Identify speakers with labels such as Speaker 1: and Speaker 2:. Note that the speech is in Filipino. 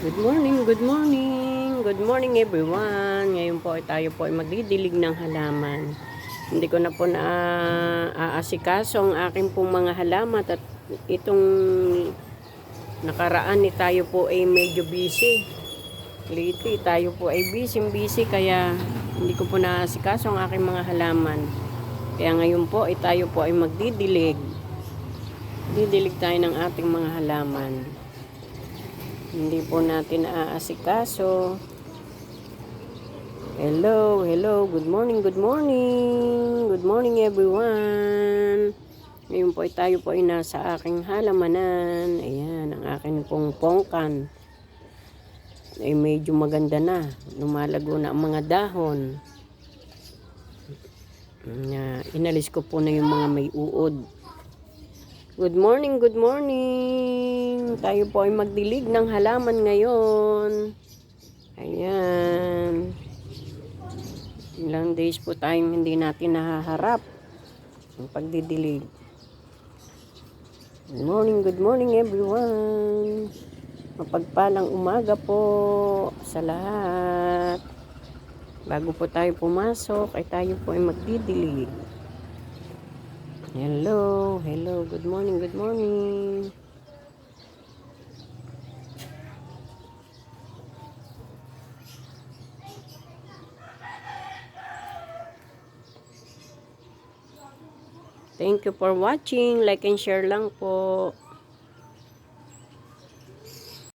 Speaker 1: Good morning, good morning, good morning everyone. Ngayon po ay tayo po ay magdidilig ng halaman. Hindi ko na po na aasikaso ang aking pong mga halaman at itong nakaraan ni tayo po ay medyo busy. Lately tayo po ay busy kaya hindi ko po naasikaso ang aking mga halaman. Kaya ngayon po ay tayo po ay magdidilig. Didilig tayo ng ating mga halaman. Hindi po natin naaasikaso. Hello, hello, good morning, good morning. Good morning everyone. Ngayon po ay tayo po ay nasa aking halamanan. Ayan, ang aking pong pongkan. Ay medyo maganda na. Lumalago na ang mga dahon. Inalis ko po na yung mga may uod. Good morning, good morning. Tayo po ay magdilig ng halaman ngayon. Ayan. Ilang days po tayong hindi natin nahaharap ang pagdidilig. Good morning everyone. Mapagpalang umaga po sa lahat. Bago po tayo pumasok ay tayo po ay magdidilig. Hello, hello, good morning, good morning. Thank you for watching. Like and share lang po.